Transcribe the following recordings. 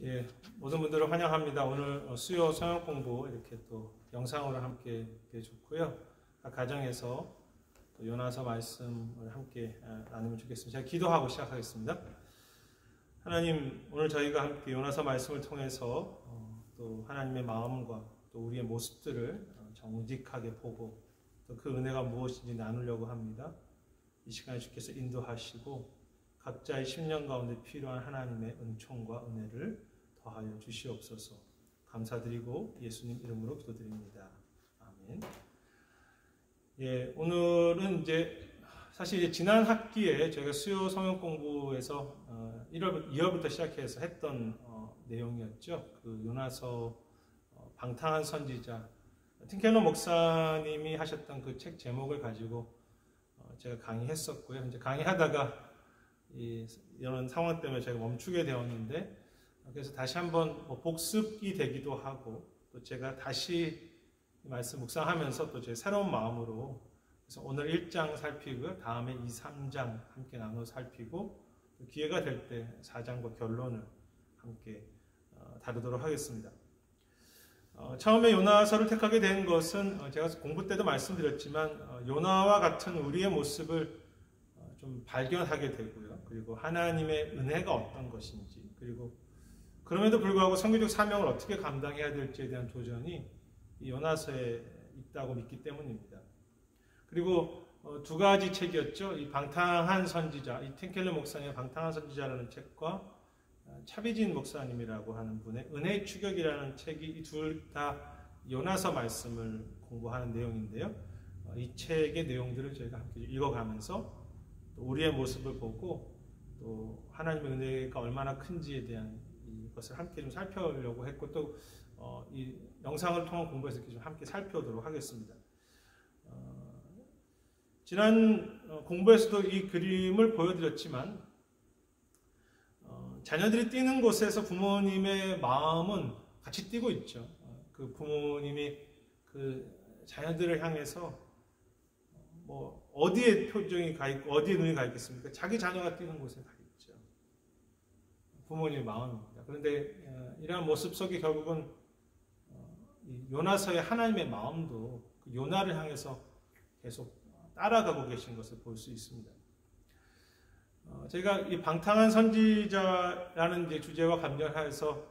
예, 모든 분들을 환영합니다. 오늘 수요 성역 공부 이렇게 또 영상으로 함께 좋고요. 각 가정에서 또 요나서 말씀을 함께 나누면 좋겠습니다. 제가 기도하고 시작하겠습니다. 하나님, 오늘 저희가 함께 요나서 말씀을 통해서 또 하나님의 마음과 또 우리의 모습들을 정직하게 보고 또 그 은혜가 무엇인지 나누려고 합니다. 이 시간에 주께서 인도하시고 각자의 심령 가운데 필요한 하나님의 은총과 은혜를 더하여 주시옵소서. 감사드리고 예수님 이름으로 기도드립니다. 아멘. 예, 오늘은 사실 지난 학기에 저희가 수요 성역 공부에서 2월부터 시작해서 했던 내용이었죠. 그 요나서 방탕한 선지자 팀켈러 목사님이 하셨던 그 책 제목을 가지고 제가 강의했었고요. 이제 강의하다가 이런 상황 때문에 제가 멈추게 되었는데, 그래서 다시 한번 복습이 되기도 하고, 또 제가 다시 말씀 묵상하면서 또 제 새로운 마음으로, 그래서 오늘 1장 살피고요. 다음에 2, 3장 함께 나눠 살피고, 기회가 될 때 4장과 결론을 함께 다루도록 하겠습니다. 처음에 요나서를 택하게 된 것은 제가 공부 때도 말씀드렸지만 요나와 같은 우리의 모습을 좀 발견하게 되고요. 그리고 하나님의 은혜가 어떤 것인지, 그리고 그럼에도 불구하고 선교적 사명을 어떻게 감당해야 될지에 대한 도전이 이 요나서에 있다고 믿기 때문입니다. 그리고 두 가지 책이었죠. 이 방탕한 선지자, 이 팀켈러 목사님의 방탕한 선지자라는 책과 차비진 목사님이라고 하는 분의 은혜의 추격이라는 책이 이 둘 다 요나서 말씀을 공부하는 내용인데요. 이 책의 내용들을 저희가 함께 읽어가면서 또 우리의 모습을 보고 또 하나님의 은혜가 얼마나 큰지에 대한 이것을 함께 좀 살펴보려고 했고, 또 이 영상을 통한 공부에서 이렇게 좀 함께 살펴보도록 하겠습니다. 지난 공부에서도 이 그림을 보여드렸지만 자녀들이 뛰는 곳에서 부모님의 마음은 같이 뛰고 있죠. 그 부모님이 그 자녀들을 향해서 어디에 표정이 가 있고 어디에 눈이 가 있겠습니까? 자기 자녀가 뛰는 곳에 가 있죠. 부모님의 마음입니다. 그런데 이러한 모습 속에 결국은 요나서의 하나님의 마음도 그 요나를 향해서 계속 따라가고 계신 것을 볼 수 있습니다. 제가 이 방탕한 선지자라는 주제와 관련해서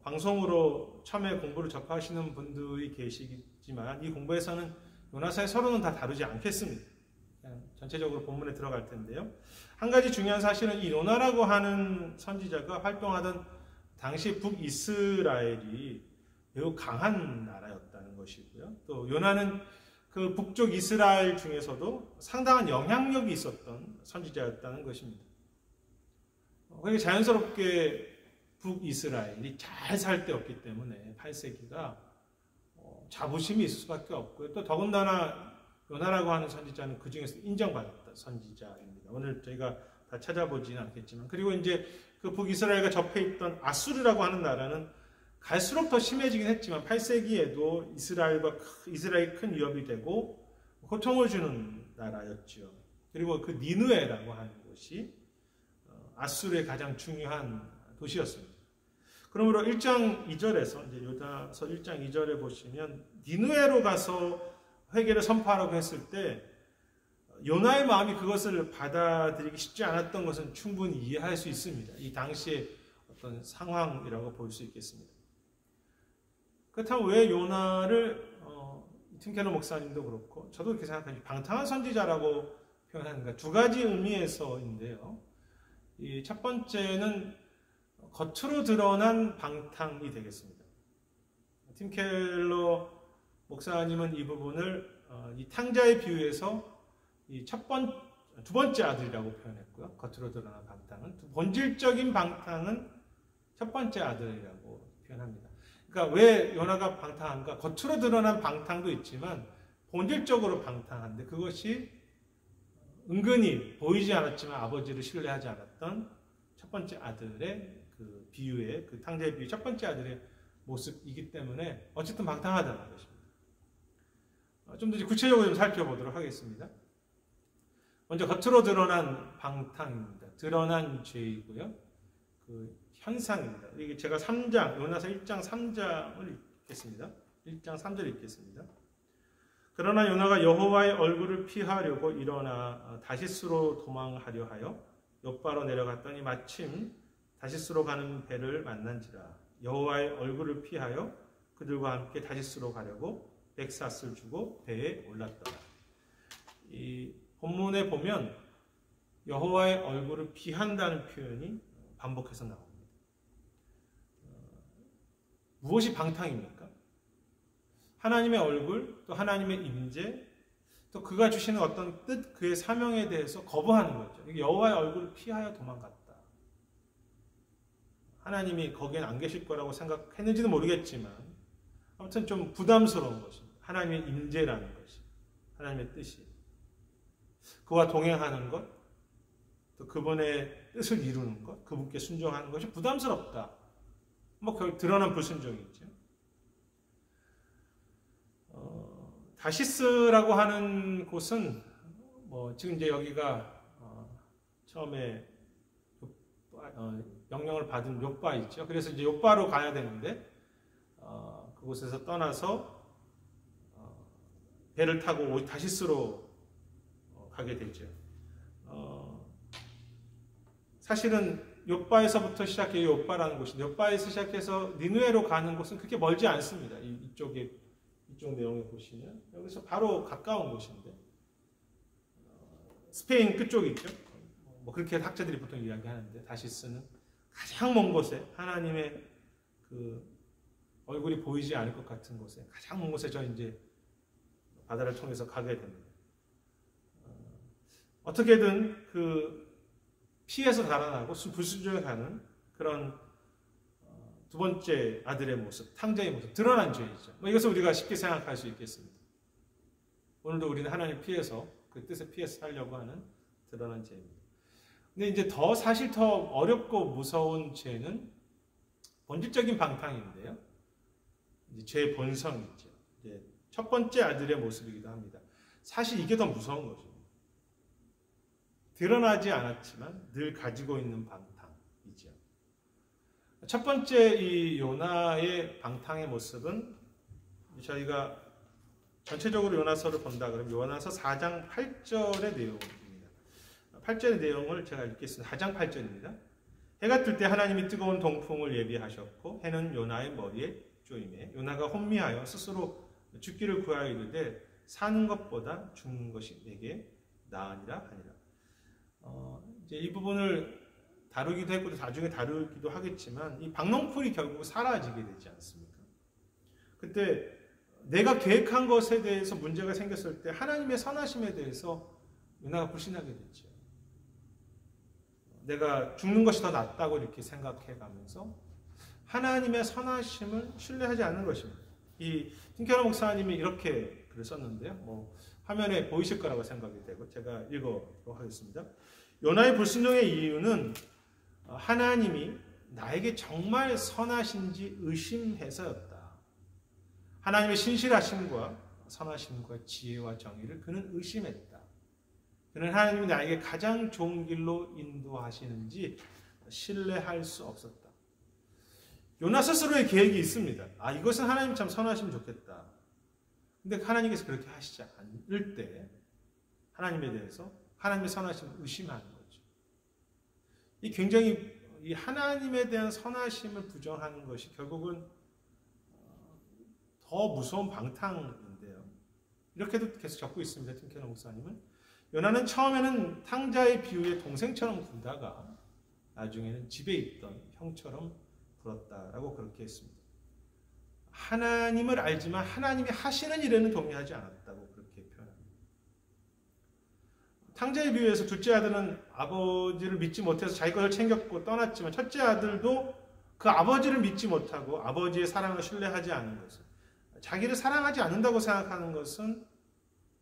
방송으로 처음에 공부를 접하시는 분들이 계시지만 이 공부에서는 요나서의 서론은 다 다루지 않겠습니다. 그냥 전체적으로 본문에 들어갈 텐데요. 한 가지 중요한 사실은 이 요나라고 하는 선지자가 활동하던 당시 북이스라엘이 매우 강한 나라였다는 것이고요. 또 요나는 그 북쪽 이스라엘 중에서도 상당한 영향력이 있었던 선지자였다는 것입니다. 그러니까 자연스럽게 북이스라엘이 잘 살 때였기 때문에 8세기가 자부심이 있을 수밖에 없고요. 또 더군다나 요나라고 하는 선지자는 그 중에서 인정받았던 선지자입니다. 오늘 저희가 다 찾아보지는 않겠지만, 그리고 이제 그 북이스라엘과 접해 있던 아수르라고 하는 나라는 갈수록 더 심해지긴 했지만 8세기에도 이스라엘이 큰 위협이 되고 고통을 주는 나라였죠. 그리고 그 니느웨라고 하는 곳이 아수르의 가장 중요한 도시였습니다. 그러므로 1장 2절에서 이제 요나서 1장 2절에 보시면 니느웨로 가서 회개를 선포하라고 했을 때 요나의 마음이 그것을 받아들이기 쉽지 않았던 것은 충분히 이해할 수 있습니다. 이 당시의 어떤 상황이라고 볼 수 있겠습니다. 그렇다면 왜 요나를 팀켈러 목사님도 그렇고 저도 그렇게 생각합니다. 방탕한 선지자라고 표현하는가, 두 가지 의미에서인데요. 이 첫 번째는 겉으로 드러난 방탕이 되겠습니다. 팀켈러 목사님은 이 부분을 이 탕자의 비유에서 두 번째 아들이라고 표현했고요. 겉으로 드러난 방탕은, 본질적인 방탕은 첫 번째 아들이라고 표현합니다. 그러니까 왜 요나가 방탕한가? 겉으로 드러난 방탕도 있지만 본질적으로 방탕한데, 그것이 은근히 보이지 않았지만 아버지를 신뢰하지 않았던 첫 번째 아들의 그 비유의, 그 탕자의 비유 첫 번째 아들의 모습이기 때문에 어쨌든 방탕하다는 것입니다. 좀 더 구체적으로 좀 살펴보도록 하겠습니다. 먼저 겉으로 드러난 방탕입니다. 드러난 죄이고요. 그 현상입니다. 이게 제가 3장, 요나서 1장 3장을 읽겠습니다. 1장 3절 읽겠습니다. 그러나 요나가 여호와의 얼굴을 피하려고 일어나 다시스로 도망하려 하여 욥바로 내려갔더니 마침 다시스로 가는 배를 만난지라. 여호와의 얼굴을 피하여 그들과 함께 다시스로 가려고 백삿을 주고 배에 올랐더라. 이 본문에 보면 여호와의 얼굴을 피한다는 표현이 반복해서 나옵니다. 무엇이 방탕입니까? 하나님의 얼굴, 또 하나님의 임재, 또 그가 주시는 어떤 뜻, 그의 사명에 대해서 거부하는 거죠. 여호와의 얼굴을 피하여 도망갔다. 하나님이 거기엔 안 계실 거라고 생각했는지는 모르겠지만 아무튼 좀 부담스러운 것입니다. 하나님의 임재라는 것이, 하나님의 뜻이. 그와 동행하는 것, 또 그분의 뜻을 이루는 것, 그분께 순종하는 것이 부담스럽다. 뭐 드러난 불순종이죠. 다시스라고 하는 곳은 뭐 지금 이제 여기가 처음에 명령을 받은 욥바 있죠. 그래서 이제 욥바로 가야 되는데 그곳에서 떠나서 배를 타고 다시스로 가게 되죠. 사실은 욥바에서부터 시작해 욥바라는 곳인데 욥바에서 시작해서 니느웨로 가는 곳은 그렇게 멀지 않습니다. 이쪽 내용을 보시면 여기서 바로 가까운 곳인데 스페인 끝쪽 있죠. 뭐 그렇게 학자들이 보통 이야기하는데 다시스는 가장 먼 곳에 하나님의 그 얼굴이 보이지 않을 것 같은 곳에 가장 먼 곳에 저 이제 바다를 통해서 가게 됩니다. 어떻게든 그 피해서 달아나고 불순종에 가는 그런 두 번째 아들의 모습, 탕자의 모습, 드러난 죄이죠. 이것을 우리가 쉽게 생각할 수 있겠습니다. 오늘도 우리는 하나님을 피해서 그 뜻에 피해서 살려고 하는 드러난 죄입니다. 근데 이제 사실 더 어렵고 무서운 죄는 본질적인 방탕인데요. 이제 죄의 본성이죠. 이제 첫 번째 아들의 모습이기도 합니다. 사실 이게 더 무서운 것입니다. 드러나지 않았지만 늘 가지고 있는 방탕이죠. 첫 번째 이 요나의 방탕의 모습은 저희가 전체적으로 요나서를 본다 그러면 요나서 4장 8절의 내용입니다. 8절의 내용을 제가 읽겠습니다. 4장 8절입니다. 해가 뜰 때 하나님이 뜨거운 동풍을 예비하셨고 해는 요나의 머리에 쪼임에 요나가 혼미하여 스스로 죽기를 구하여 이르되 사는 것보다 죽는 것이 내게 나으니라 하니라. 이제 이 부분을 다루기도 했고 나중에 다루기도 하겠지만 이 박농풀이 결국 사라지게 되지 않습니까? 그때 내가 계획한 것에 대해서 문제가 생겼을 때 하나님의 선하심에 대해서 요나가 불신하게 됐죠. 내가 죽는 것이 더 낫다고 이렇게 생각해 가면서 하나님의 선하심을 신뢰하지 않는 것입니다. 이 팀케러 목사님이 이렇게 글을 썼는데요. 뭐 화면에 보이실 거라고 생각이 되고 제가 읽어보도록 하겠습니다. 요나의 불순종의 이유는 하나님이 나에게 정말 선하신지 의심해서였다. 하나님의 신실하심과 선하심과 지혜와 정의를 그는 의심했다. 그는 하나님이 나에게 가장 좋은 길로 인도하시는지 신뢰할 수 없었다. 요나 스스로의 계획이 있습니다. 이것은 하나님 참 선하시면 좋겠다. 근데 하나님께서 그렇게 하시지 않을 때 하나님에 대해서 하나님의 선하심을 의심하는 거죠. 이 굉장히 이 하나님에 대한 선하심을 부정하는 것이 결국은 더 무서운 방탕인데요. 이렇게도 계속 적고 있습니다. 팀케러 목사님은. 요나는 처음에는 탕자의 비유의 동생처럼 굴다가 나중에는 집에 있던 형처럼 굴었다라고 그렇게 했습니다. 하나님을 알지만 하나님이 하시는 일에는 동의하지 않았다고 그렇게 표현합니다. 탕자의 비유에서 둘째 아들은 아버지를 믿지 못해서 자기 것을 챙겼고 떠났지만 첫째 아들도 그 아버지를 믿지 못하고 아버지의 사랑을 신뢰하지 않은 것은 자기를 사랑하지 않는다고 생각하는 것은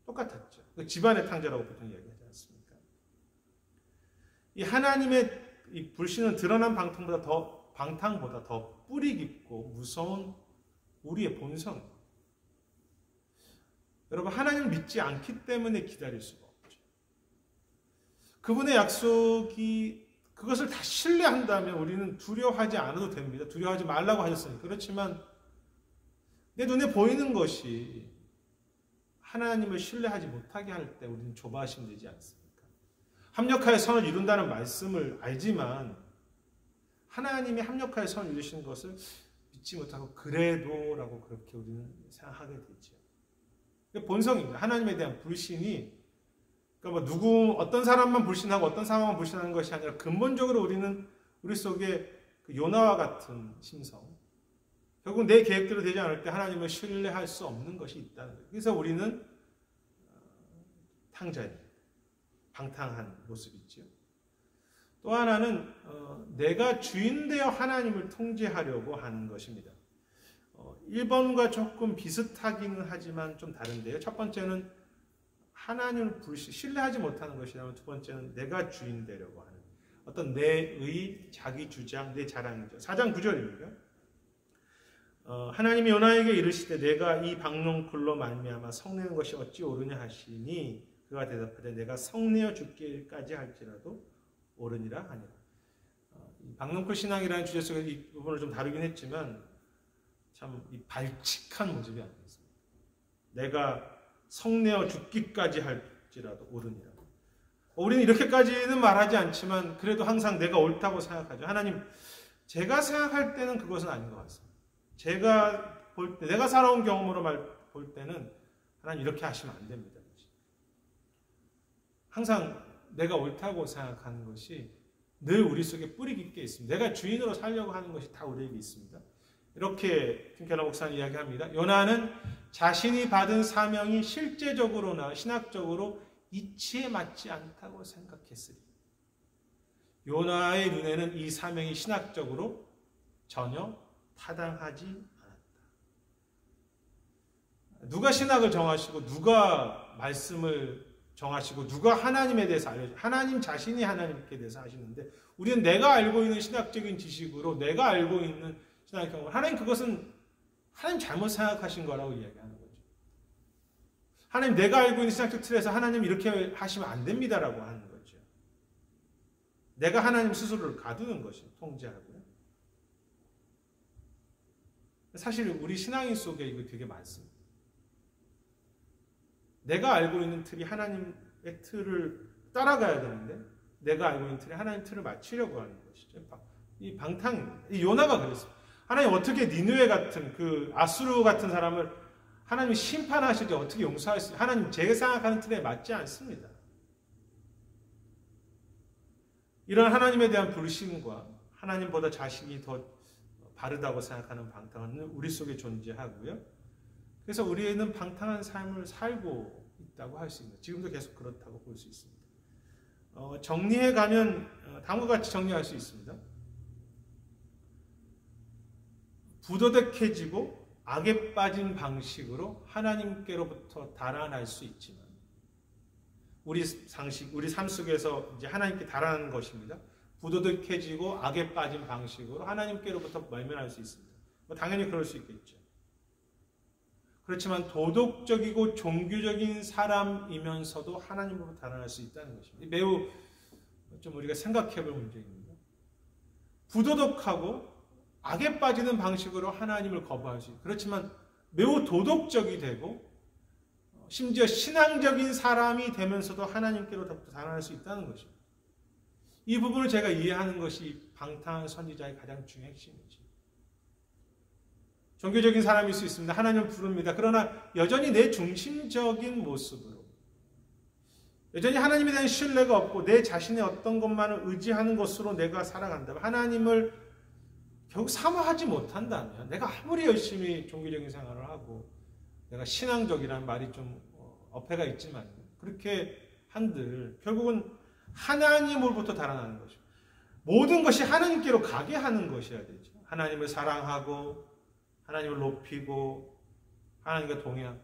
똑같았죠. 집안의 탕자라고 보통 이야기하지 않습니까? 이 하나님의 이 불신은 드러난 방탕보다 더 뿌리 깊고 무서운 우리의 본성. 여러분, 하나님을 믿지 않기 때문에 기다릴 수가 없죠. 그분의 약속이 그것을 다 신뢰한다면 우리는 두려워하지 않아도 됩니다. 두려워하지 말라고 하셨으니까. 그렇지만 내 눈에 보이는 것이 하나님을 신뢰하지 못하게 할 때 우리는 조바심 되지 않습니까? 합력하여 선을 이룬다는 말씀을 알지만 하나님이 합력하여 선을 이루시는 것을 믿지 못하고 그래도 라고 그렇게 우리는 생각하게 되죠. 본성입니다. 하나님에 대한 불신이 그러니까 어떤 사람만 불신하고 어떤 상황만 불신하는 것이 아니라 근본적으로 우리는 우리 속에 그 요나와 같은 심성, 결국 내 계획대로 되지 않을 때 하나님을 신뢰할 수 없는 것이 있다는 거예요. 그래서 우리는 탕자입니다. 방탕한 모습이죠. 또 하나는 내가 주인되어 하나님을 통제하려고 하는 것입니다. 1번과 조금 비슷하기는 하지만 좀 다른데요. 첫 번째는 하나님을 신뢰하지 못하는 것이라면 두 번째는 내가 주인 되려고 하는 어떤 내의 자기 주장, 내 자랑이죠. 4장 9절입니다. 하나님이 요나에게 이르시되 내가 이 박농쿨로 말미암아 성내는 것이 어찌 옳으냐 하시니 그가 대답하되 내가 성내어 죽기까지 할지라도 옳으니라 하니라. 박농쿨 신앙이라는 주제 속에서 이 부분을 좀 다루긴 했지만 참 이 발칙한 모습이 아니었습니다. 내가 성내어 죽기까지 할지라도 옳으니라. 우리는 이렇게까지는 말하지 않지만 그래도 항상 내가 옳다고 생각하죠. 하나님, 제가 생각할 때는 그것은 아닌 것 같습니다. 제가 볼 때, 내가 살아온 경험으로 볼 때는 하나님 이렇게 하시면 안 됩니다. 항상 내가 옳다고 생각하는 것이 늘 우리 속에 뿌리 깊게 있습니다. 내가 주인으로 살려고 하는 것이 다 우리에게 있습니다. 이렇게 틴켈러 목사는 이야기합니다. 요나는 자신이 받은 사명이 실제적으로나 신학적으로 이치에 맞지 않다고 생각했으리. 요나의 눈에는 이 사명이 신학적으로 전혀 타당하지 않았다. 누가 신학을 정하시고 누가 말씀을 정하시고 누가 하나님에 대해서 알려주고 하나님 자신이 하나님께 대해서 하시는데 우리는 내가 알고 있는 신학적인 지식으로 내가 알고 있는 신학의 경우 하나님 그것은 하나님 잘못 생각하신 거라고 이야기하는 거죠. 하나님 내가 알고 있는 신학적 틀에서 하나님 이렇게 하시면 안 됩니다라고 하는 거죠. 내가 하나님 스스로를 가두는 것이 통제하고요. 사실 우리 신앙인 속에 이거 되게 많습니다. 내가 알고 있는 틀이 하나님의 틀을 따라가야 되는데 내가 알고 있는 틀이 하나님 틀을 맞추려고 하는 것이죠. 이 방탕입니다. 이 요나가 그랬습니다. 하나님 어떻게 니느웨 같은 그 아수르 같은 사람을 하나님이 심판하실 때 어떻게 용서할 수 있어요? 하나님 제가 생각하는 틀에 맞지 않습니다. 이런 하나님에 대한 불신과 하나님보다 자신이 더 바르다고 생각하는 방탕은 우리 속에 존재하고요. 그래서 우리는 방탕한 삶을 살고 있다고 할 수 있습니다. 지금도 계속 그렇다고 볼 수 있습니다. 정리해 가면 다음과 같이 정리할 수 있습니다. 부도덕해지고 악에 빠진 방식으로 하나님께로부터 달아날 수 있지만 우리 삶 속에서 이제 하나님께 달아나는 것입니다. 부도덕해지고 악에 빠진 방식으로 하나님께로부터 멀면할 수 있습니다. 당연히 그럴 수 있겠죠. 그렇지만 도덕적이고 종교적인 사람이면서도 하나님으로 달아날 수 있다는 것입니다. 매우 좀 우리가 생각해 볼 문제입니다. 부도덕하고 악에 빠지는 방식으로 하나님을 거부할 수 있고 그렇지만 매우 도덕적이 되고 심지어 신앙적인 사람이 되면서도 하나님께로부터 달아날 수 있다는 것입니다. 이 부분을 제가 이해하는 것이 방탕한 선지자의 가장 중요한 핵심이죠. 종교적인 사람일 수 있습니다. 하나님을 부릅니다. 그러나 여전히 내 중심적인 모습으로 여전히 하나님에 대한 신뢰가 없고 내 자신의 어떤 것만을 의지하는 것으로 내가 살아간다면 하나님을 결국 사모하지 못한다면 내가 아무리 열심히 종교적인 생활을 하고 내가 신앙적이라는 말이 좀 어폐가 있지만 그렇게 한들 결국은 하나님으로부터 달아나는 것이죠. 모든 것이 하나님께로 가게 하는 것이어야 되죠. 하나님을 사랑하고 하나님을 높이고 하나님과 동행하고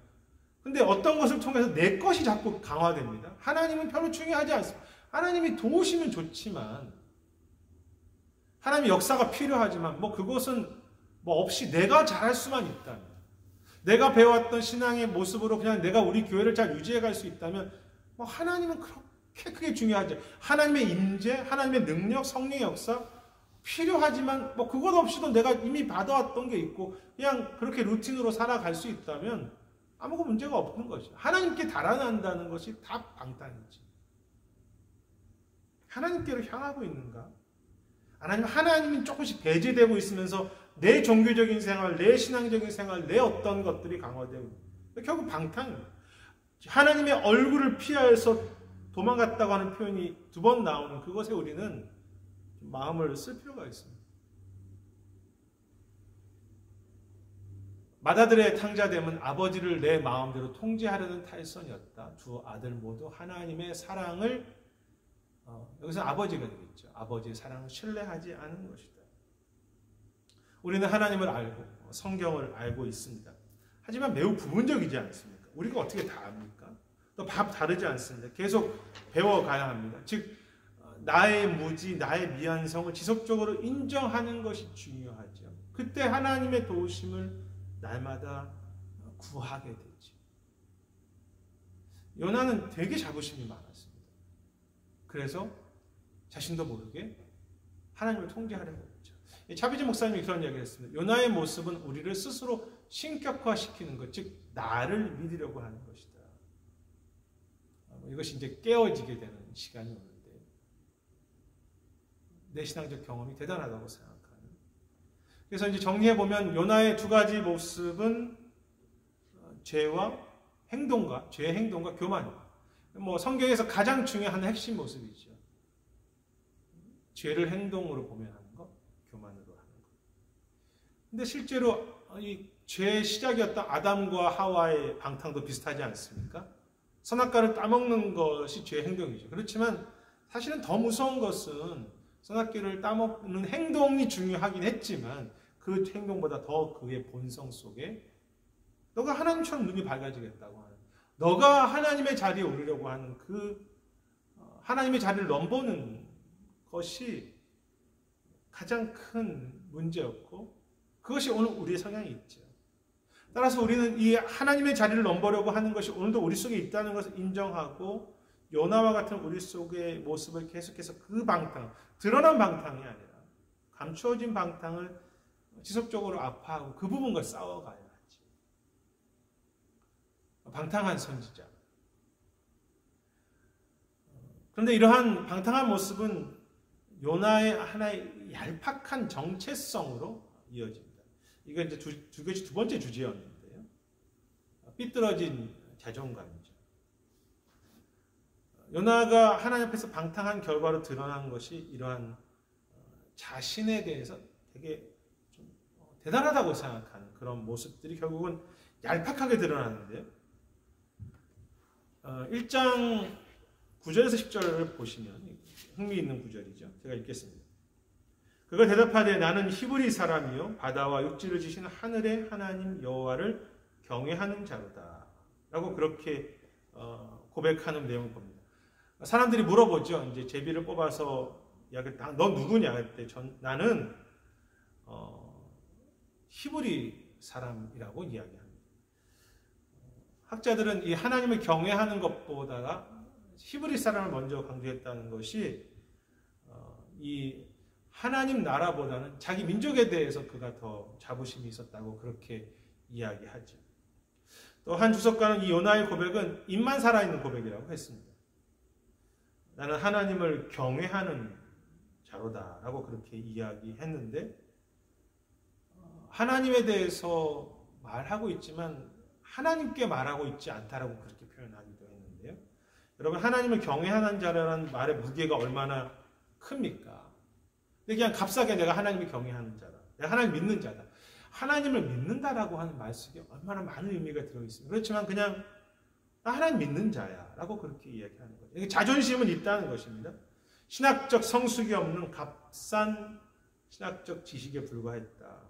근데 어떤 것을 통해서 내 것이 자꾸 강화됩니다. 하나님은 별로 중요하지 않습니다. 하나님이 도우시면 좋지만 하나님의 역사가 필요하지만 그것은 없이 내가 잘할 수만 있다면 내가 배워왔던 신앙의 모습으로 그냥 내가 우리 교회를 잘 유지해 갈 수 있다면 하나님은 크게 중요하죠. 하나님의 임재, 하나님의 능력, 성령의 역사 필요하지만 뭐 그것 없이도 내가 이미 받아왔던 게 있고 그냥 그렇게 루틴으로 살아갈 수 있다면 아무것도 문제가 없는 것이죠. 하나님께 달아난다는 것이 다 방탕이지. 하나님께로 향하고 있는가? 아니면 하나님이 조금씩 배제되고 있으면서 내 종교적인 생활, 내 신앙적인 생활, 내 어떤 것들이 강화되고 결국 방탕입니다. 하나님의 얼굴을 피하여서 도망갔다고 하는 표현이 2번 나오는 그것에 우리는 마음을 쓸 필요가 있습니다. 맏아들의 탕자됨은 아버지를 내 마음대로 통제하려는 탈선이었다. 두 아들 모두 하나님의 사랑을 여기서 아버지가 되겠죠. 아버지의 사랑을 신뢰하지 않은 것이다. 우리는 하나님을 알고 성경을 알고 있습니다. 하지만 매우 부분적이지 않습니까? 우리가 어떻게 다 압니까? 또 밥 다르지 않습니다. 계속 배워가야 합니다. 즉 나의 무지, 나의 미완성을 지속적으로 인정하는 것이 중요하죠. 그때 하나님의 도우심을 날마다 구하게 되죠. 요나는 되게 자부심이 많았습니다. 그래서 자신도 모르게 하나님을 통제하려고 했죠. 차비지 목사님이 그런 이야기를 했습니다. 요나의 모습은 우리를 스스로 신격화시키는 것, 즉 나를 믿으려고 하는 것이다. 이것이 이제 깨어지게 되는 시간이 오는데 내 신앙적 경험이 대단하다고 생각하는. 그래서 이제 정리해 보면 요나의 2가지 모습은 죄와 행동과 죄의 행동과 교만입니다. 뭐 성경에서 가장 중요한 핵심 모습이죠. 죄를 행동으로 보면 하는 것, 교만으로 하는 것. 근데 실제로 이 죄의 시작이었던 아담과 하와의 방탕도 비슷하지 않습니까? 선악과를 따먹는 것이 죄의 행동이죠. 그렇지만 사실은 더 무서운 것은 선악과를 따먹는 행동이 중요하긴 했지만 그 행동보다 더 그의 본성 속에 너가 하나님처럼 눈이 밝아지겠다고 하는, 너가 하나님의 자리에 오르려고 하는 그 하나님의 자리를 넘보는 것이 가장 큰 문제였고 그것이 오늘 우리의 성향이 있죠. 따라서 우리는 이 하나님의 자리를 넘보려고 하는 것이 오늘도 우리 속에 있다는 것을 인정하고 요나와 같은 우리 속의 모습을 계속해서 그 방탕, 드러난 방탕이 아니라 감추어진 방탕을 지속적으로 아파하고 그 부분과 싸워가야 하지. 방탕한 선지자. 그런데 이러한 방탕한 모습은 요나의 하나의 얄팍한 정체성으로 이어집니다. 이건 이제 그것이 2번째 주제였는데요. 삐뚤어진 자존감이죠. 요나가 하나님 앞에서 방탕한 결과로 드러난 것이 이러한 자신에 대해서 되게 좀 대단하다고 생각하는 그런 모습들이 결국은 얄팍하게 드러나는데요. 1장 9절에서 10절을 보시면 흥미있는 구절이죠. 제가 읽겠습니다. 그가 대답하되 나는 히브리 사람이요 바다와 육지를 지신 하늘의 하나님 여호와를 경외하는 자로다 라고 그렇게 고백하는 내용을 봅니다. 사람들이 물어보죠. 이제 제비를 뽑아서 너 누구냐 할 때 나는 히브리 사람이라고 이야기합니다. 학자들은 이 하나님을 경외하는 것보다가 히브리 사람을 먼저 강조했다는 것이 이 하나님 나라보다는 자기 민족에 대해서 그가 더 자부심이 있었다고 그렇게 이야기하죠. 또 한 주석가는 이 요나의 고백은 입만 살아있는 고백이라고 했습니다. 나는 하나님을 경외하는 자로다라고 그렇게 이야기했는데 하나님에 대해서 말하고 있지만 하나님께 말하고 있지 않다라고 그렇게 표현하기도 했는데요. 여러분 하나님을 경외하는 자라는 말의 무게가 얼마나 큽니까? 근데 그냥 값싸게 내가 하나님을 경외하는 자다. 내가 하나님 믿는 자다. 하나님을 믿는다라고 하는 말 속에 얼마나 많은 의미가 들어있습니다. 그렇지만 그냥 나 하나님 믿는 자야 라고 그렇게 이야기하는 거죠. 자존심은 있다는 것입니다. 신학적 성숙이 없는 값싼 신학적 지식에 불과했다.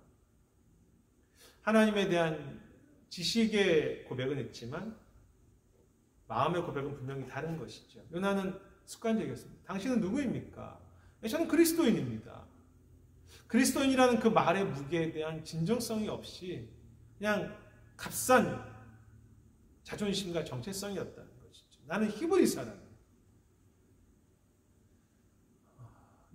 하나님에 대한 지식의 고백은 있지만 마음의 고백은 분명히 다른 것이죠. 요나는 습관적이었습니다. 당신은 누구입니까? 저는 그리스도인입니다. 그리스도인이라는 그 말의 무게에 대한 진정성이 없이 그냥 값싼 자존심과 정체성이었다는 것이죠. 나는 히브리 사람이에요.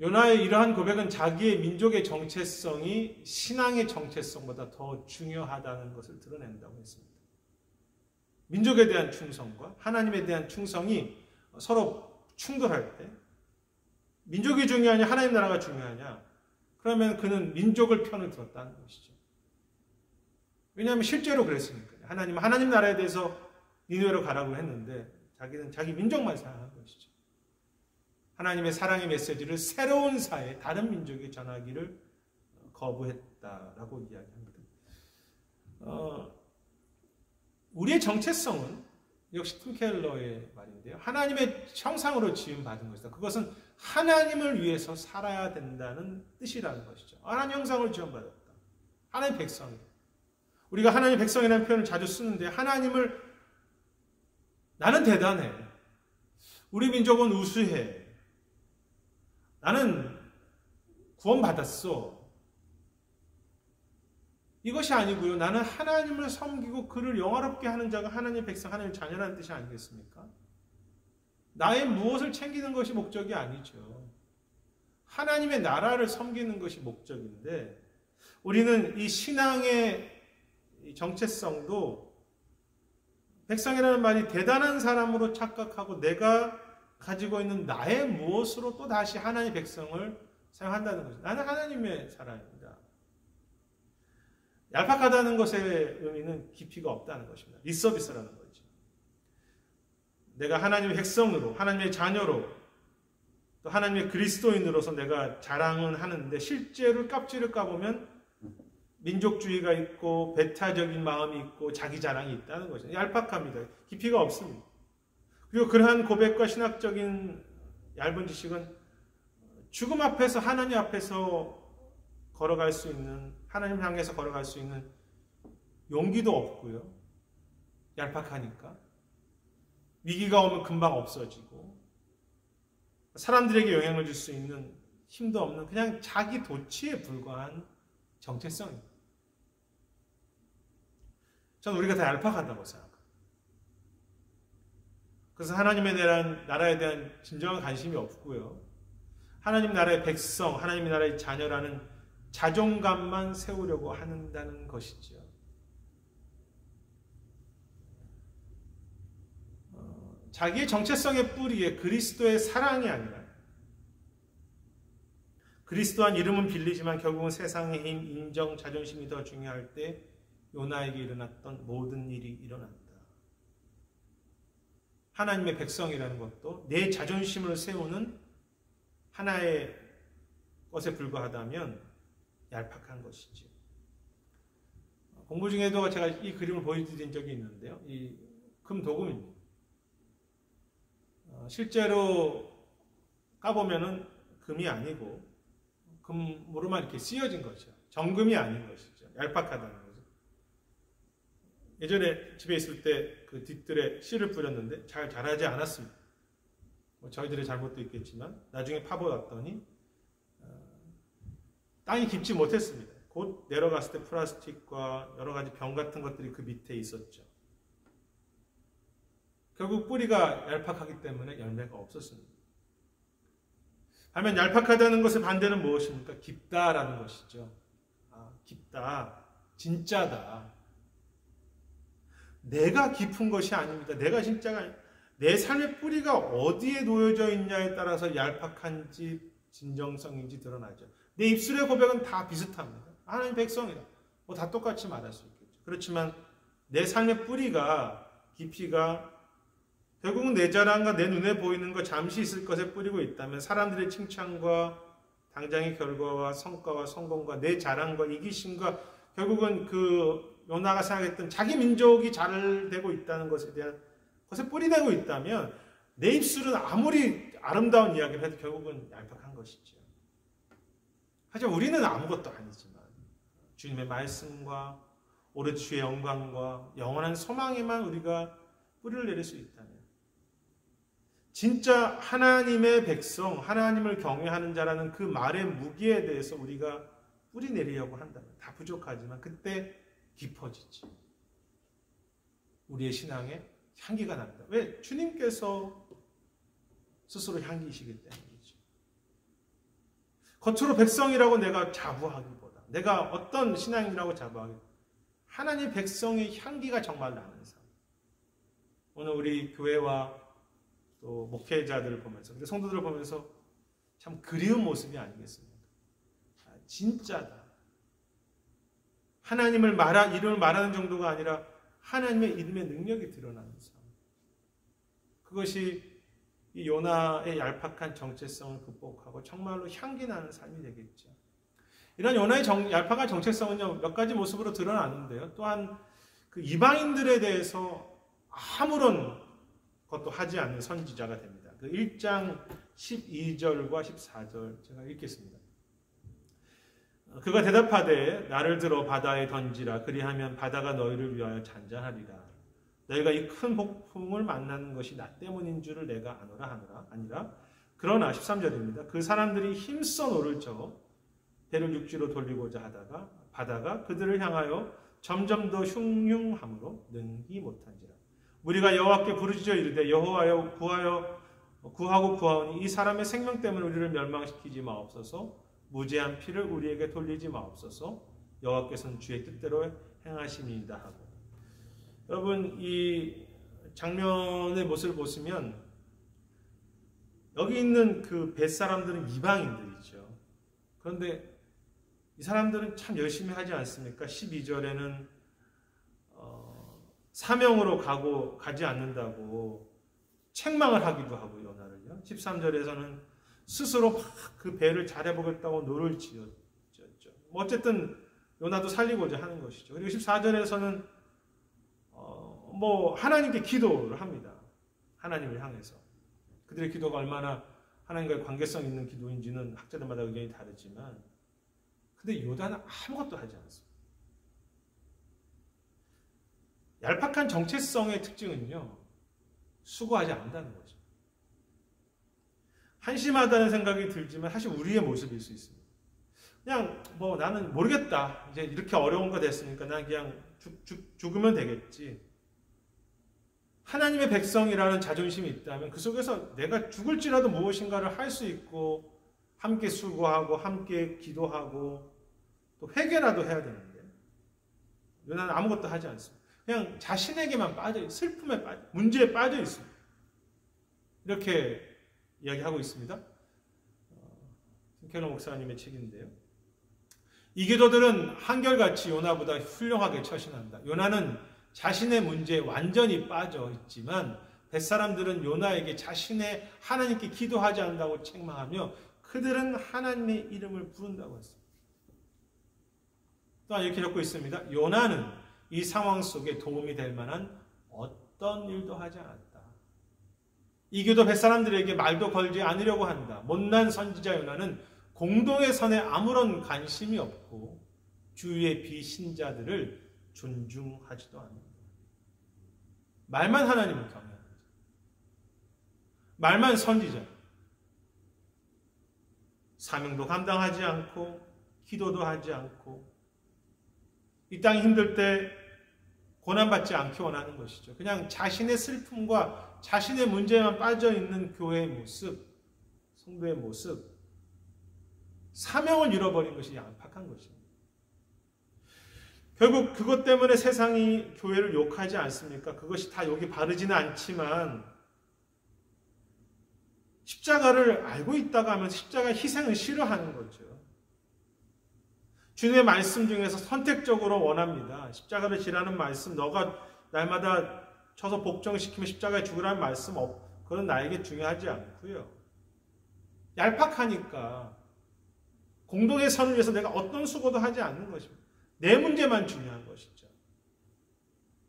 요나의 이러한 고백은 자기의 민족의 정체성이 신앙의 정체성보다 더 중요하다는 것을 드러낸다고 했습니다. 민족에 대한 충성과 하나님에 대한 충성이 서로 충돌할 때 민족이 중요하냐 하나님 나라가 중요하냐, 그러면 그는 민족을 편을 들었다는 것이죠. 왜냐하면 실제로 그랬으니까요. 하나님 나라에 대해서 니느웨로 가라고 했는데 자기는 자기 민족만 사랑한 것이죠. 하나님의 사랑의 메시지를 새로운 사회, 다른 민족에 전하기를 거부했다라고 이야기합니다. 우리의 정체성은 역시 팀 켈러의 말인데요. 하나님의 형상으로 지음받은 것이다. 그것은 하나님을 위해서 살아야 된다는 뜻이라는 것이죠. 하나님 형상으로 지음받았다. 하나님 백성이다. 우리가 하나님 백성이라는 표현을 자주 쓰는데, 하나님을 나는 대단해, 우리 민족은 우수해, 나는 구원받았어, 이것이 아니고요. 나는 하나님을 섬기고 그를 영화롭게 하는 자가 하나님의 백성, 하나님의 자녀라는 뜻이 아니겠습니까? 나의 무엇을 챙기는 것이 목적이 아니죠. 하나님의 나라를 섬기는 것이 목적인데, 우리는 이 신앙의 정체성도 백성이라는 말이 대단한 사람으로 착각하고 내가 가지고 있는 나의 무엇으로 또 다시 하나님의 백성을 사용한다는 거죠. 나는 하나님의 사람입니다. 얄팍하다는 것의 의미는 깊이가 없다는 것입니다. 리서비스라는 거죠. 내가 하나님의 백성으로, 하나님의 자녀로, 또 하나님의 그리스도인으로서 내가 자랑은 하는데 실제로 껍질을 까보면 민족주의가 있고 배타적인 마음이 있고 자기 자랑이 있다는 거죠. 얄팍합니다. 깊이가 없습니다. 그리고 그러한 고백과 신학적인 얇은 지식은 죽음 앞에서, 하나님 앞에서 걸어갈 수 있는, 하나님 향해서 걸어갈 수 있는 용기도 없고요. 얄팍하니까. 위기가 오면 금방 없어지고, 사람들에게 영향을 줄 수 있는 힘도 없는 그냥 자기 도취에 불과한 정체성입니다. 저는 우리가 다 얄팍하다고 생각합니다. 그래서 하나님에 대한, 나라에 대한 진정한 관심이 없고요. 하나님 나라의 백성, 하나님 나라의 자녀라는 자존감만 세우려고 한다는 것이죠. 자기의 정체성의 뿌리에 그리스도의 사랑이 아니라, 그리스도한 이름은 빌리지만 결국은 세상의 힘, 인정, 자존심이 더 중요할 때 요나에게 일어났던 모든 일이 일어난다. 하나님의 백성이라는 것도 내 자존심을 세우는 하나의 것에 불과하다면 얄팍한 것이지. 공부 중에도 제가 이 그림을 보여드린 적이 있는데요. 이 금도금입니다. 실제로 까보면은 금이 아니고 금으로만 이렇게 쓰여진 거죠. 정금이 아닌 것이죠. 얄팍하다는 거죠. 예전에 집에 있을 때 그 뒤뜰에 씨를 뿌렸는데 잘 자라지 않았습니다. 저희들의 잘못도 있겠지만 나중에 파보았더니 땅이 깊지 못했습니다. 곧 내려갔을 때 플라스틱과 여러 가지 병 같은 것들이 그 밑에 있었죠. 결국 뿌리가 얄팍하기 때문에 열매가 없었습니다. 반면 얄팍하다는 것의 반대는 무엇입니까? 깊다라는 것이죠. 깊다, 진짜다. 내가 깊은 것이 아닙니다. 내가 진짜가 아닙니다. 내 삶의 뿌리가 어디에 놓여져 있냐에 따라서 얄팍한지 진정성인지 드러나죠. 내 입술의 고백은 다 비슷합니다. 하나님 백성이다. 다 똑같이 말할 수 있겠죠. 그렇지만 내 삶의 뿌리가, 깊이가 결국은 내 자랑과 내 눈에 보이는 것, 잠시 있을 것에 뿌리고 있다면 사람들의 칭찬과 당장의 결과와 성과와 성공과 내 자랑과 이기심과 결국은 그 요나가 생각했던 자기 민족이 잘 되고 있다는 것에 대한 것에 뿌리되고 있다면 내 입술은 아무리 아름다운 이야기를 해도 결국은 얄팍한 것이죠. 하지만 우리는 아무것도 아니지만 주님의 말씀과 오롯 주의 영광과 영원한 소망에만 우리가 뿌리를 내릴 수 있다면, 진짜 하나님의 백성, 하나님을 경외하는 자라는 그 말의 무게에 대해서 우리가 뿌리 내리려고 한다면, 다 부족하지만 그때 깊어지지. 우리의 신앙에 향기가 납니다. 왜? 주님께서 스스로 향기이시기 때문이죠. 겉으로 백성이라고 내가 자부하기보다, 내가 어떤 신앙이라고 자부하기보다 하나님 백성의 향기가 정말 나는 삶. 오늘 우리 교회와 또 목회자들을 보면서, 성도들을 보면서 참 그리운 모습이 아니겠습니까? 진짜다. 하나님을 이름을 말하는 정도가 아니라 하나님의 이름의 능력이 드러나는 삶. 그것이 이 요나의 얄팍한 정체성을 극복하고 정말로 향기 나는 삶이 되겠죠. 이런 요나의 얄팍한 정체성은요, 몇 가지 모습으로 드러나는데요. 또한 그 이방인들에 대해서 아무런 것도 하지 않는 선지자가 됩니다. 그 1장 12절과 14절 제가 읽겠습니다. 그가 대답하되 나를 들어 바다에 던지라. 그리하면 바다가 너희를 위하여 잔잔하리라. 너희가 이 큰 폭풍을 만나는 것이 나 때문인 줄을 내가 아노라 하노라. 아니라 그러나 13절입니다. 그 사람들이 힘써 노를 쳐 배를 육지로 돌리고자 하다가 바다가 그들을 향하여 점점 더 흉흉함으로 능히 못한지라. 우리가 여호와께 부르짖어 이르되 여호와여 구하고 구하오니 이 사람의 생명 때문에 우리를 멸망시키지 마옵소서. 무죄한 피를 우리에게 돌리지 마옵소서. 여호와께서는 주의 뜻대로 행하심이다 하고. 여러분, 이 장면의 모습을 보시면 여기 있는 그 벳사람들은 이방인들이죠. 그런데 이 사람들은 참 열심히 하지 않습니까? 12절에는 사명으로 가지 않는다고 책망을 하기도 하고 요나를요. 13절에서는 스스로 막 그 배를 잘해보겠다고 노를 지었죠. 어쨌든 요나도 살리고자 하는 것이죠. 그리고 14절에서는 하나님께 기도를 합니다. 하나님을 향해서. 그들의 기도가 얼마나 하나님과의 관계성 있는 기도인지는 학자들마다 의견이 다르지만, 근데 요나는 아무것도 하지 않습니다. 얄팍한 정체성의 특징은요, 수고하지 않는다는 거죠. 한심하다는 생각이 들지만 사실 우리의 모습일 수 있습니다. 그냥 나는 모르겠다. 이제 이렇게 어려운 거 됐으니까 난 그냥 죽으면 되겠지. 하나님의 백성이라는 자존심이 있다면 그 속에서 내가 죽을지라도 무엇인가를 할 수 있고 함께 수고하고 함께 기도하고 또 회개라도 해야 되는데 요나는 아무것도 하지 않습니다. 그냥 자신에게만 슬픔에 문제에 빠져 있습니다. 이렇게 이야기하고 있습니다. 김캐너 목사님의 책인데요. 이 기도들은 한결같이 요나보다 훌륭하게 처신한다. 요나는 자신의 문제에 완전히 빠져 있지만 벳사람들은 요나에게 자신의 하나님께 기도하지 않는다고 책망하며 그들은 하나님의 이름을 부른다고 했습니다. 또한 이렇게 적고 있습니다. 요나는 이 상황 속에 도움이 될 만한 어떤 일도 하지 않았다. 이 기도 벳사람들에게 말도 걸지 않으려고 한다. 못난 선지자 요나는 공동의 선에 아무런 관심이 없고 주위의 비신자들을 존중하지도 않는다. 말만 하나님을 경외하는 자. 말만 선지자. 사명도 감당하지 않고 기도도 하지 않고 이 땅이 힘들 때 고난받지 않기 원하는 것이죠. 그냥 자신의 슬픔과 자신의 문제에만 빠져있는 교회의 모습, 성도의 모습, 사명을 잃어버린 것이 얄팍한 것입니다. 결국 그것 때문에 세상이 교회를 욕하지 않습니까? 그것이 다 욕이 바르지는 않지만 십자가를 알고 있다가 하면 십자가 희생을 싫어하는 거죠. 주님의 말씀 중에서 선택적으로 원합니다. 십자가를 지라는 말씀, 너가 날마다 쳐서 복종시키면 십자가에 죽으라는 말씀, 그건 나에게 중요하지 않고요. 얄팍하니까 공동의 선을 위해서 내가 어떤 수고도 하지 않는 것입니다. 내 문제만 중요한 것이죠.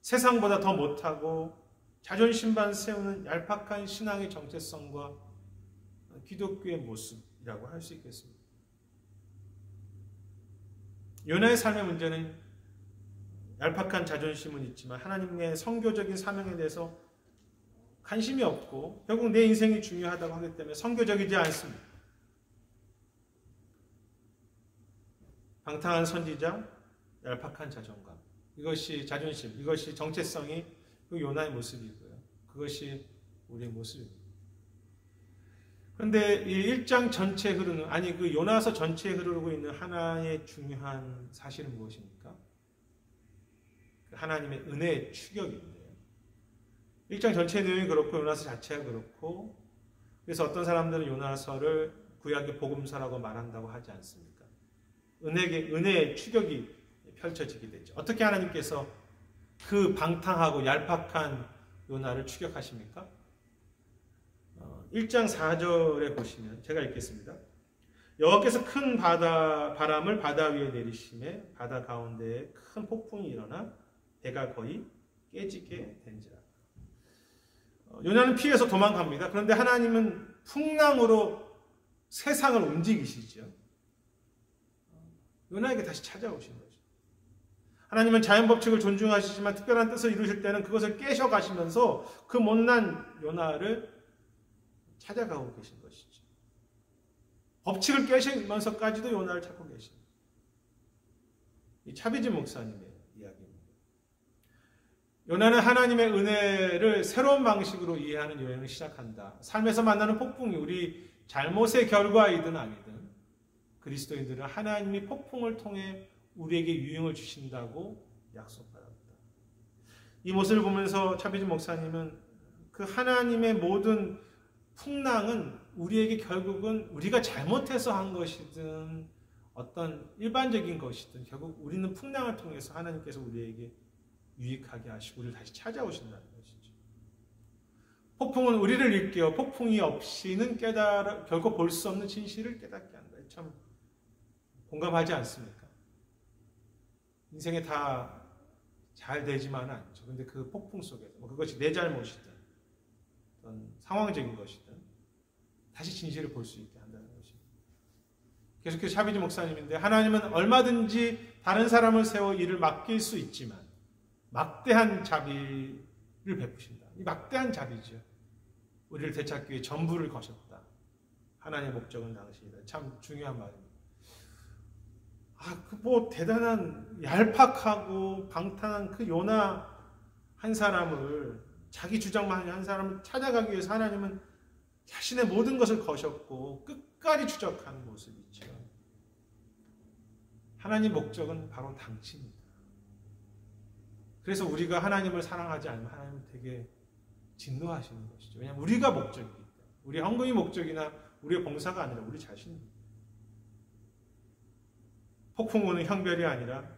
세상보다 더 못하고 자존심만 세우는 얄팍한 신앙의 정체성과 기독교의 모습이라고 할 수 있겠습니다. 요나의 삶의 문제는 얄팍한 자존심은 있지만 하나님의 선교적인 사명에 대해서 관심이 없고 결국 내 인생이 중요하다고 하기 때문에 선교적이지 않습니다. 방탕한 선지자, 얄팍한 자존감. 이것이 자존심, 이것이 정체성이 그 요나의 모습이고요. 그것이 우리의 모습입니다. 그런데 이 1장 전체에 흐르는, 아니 그 요나서 전체에 흐르고 있는 하나의 중요한 사실은 무엇입니까? 하나님의 은혜의 추격인데요. 1장 전체 내용이 그렇고 요나서 자체가 그렇고, 그래서 어떤 사람들은 요나서를 구약의 복음서라고 말한다고 하지 않습니까? 은혜의 추격이 펼쳐지게 되죠. 어떻게 하나님께서 그 방탕하고 얄팍한 요나를 추격하십니까? 1장 4절에 보시면 제가 읽겠습니다. 여호와께서 큰 바람을 바다 위에 내리심에 바다 가운데에 큰 폭풍이 일어나 배가 거의 깨지게 된지라. 요나는 피해서 도망갑니다. 그런데 하나님은 풍랑으로 세상을 움직이시죠. 요나에게 다시 찾아오신 거죠. 하나님은 자연 법칙을 존중하시지만 특별한 뜻을 이루실 때는 그것을 깨셔가시면서 그 못난 요나를 찾아가고 계신 것이죠. 법칙을 깨시면서까지도 요나를 찾고 계신 이 차비지 목사님의 이야기입니다. 요나는 하나님의 은혜를 새로운 방식으로 이해하는 여행을 시작한다. 삶에서 만나는 폭풍이 우리 잘못의 결과이든 아니든 그리스도인들은 하나님이 폭풍을 통해 우리에게 유익을 주신다고 약속받았다. 이 모습을 보면서 차비지 목사님은 그 하나님의 모든 풍랑은 우리에게 결국은 우리가 잘못해서 한 것이든 어떤 일반적인 것이든 결국 우리는 풍랑을 통해서 하나님께서 우리에게 유익하게 하시고 우리를 다시 찾아오신다는 것이죠. 폭풍은 우리를 일깨워 폭풍이 없이는 결코 볼 수 없는 진실을 깨닫게 한다. 참 공감하지 않습니까? 인생에 다 잘 되지만은 않죠. 근데 그 폭풍 속에서 그것이 내 잘못이든 어떤 상황적인 것이든 다시 진실을 볼 수 있게 한다는 것입니다. 계속해서 차비지 목사님인데 하나님은 얼마든지 다른 사람을 세워 일을 맡길 수 있지만 막대한 자비를 베푸신다. 이 막대한 자비죠. 우리를 되찾기 위해 전부를 거셨다. 하나님의 목적은 당신이다. 참 중요한 말입니다. 대단한 얄팍하고 방탕한 그 요나 한 사람을 자기 주장만 한 사람을 찾아가기 위해서 하나님은 자신의 모든 것을 거셨고 끝까지 추적하는 모습이죠. 하나님 목적은 바로 당신입니다. 그래서 우리가 하나님을 사랑하지 않으면 하나님은 되게 진노하시는 것이죠. 왜냐하면 우리가 목적이기 때문에. 우리의 헌금이 목적이나 우리의 봉사가 아니라 우리 자신입니다. 폭풍 오는 형별이 아니라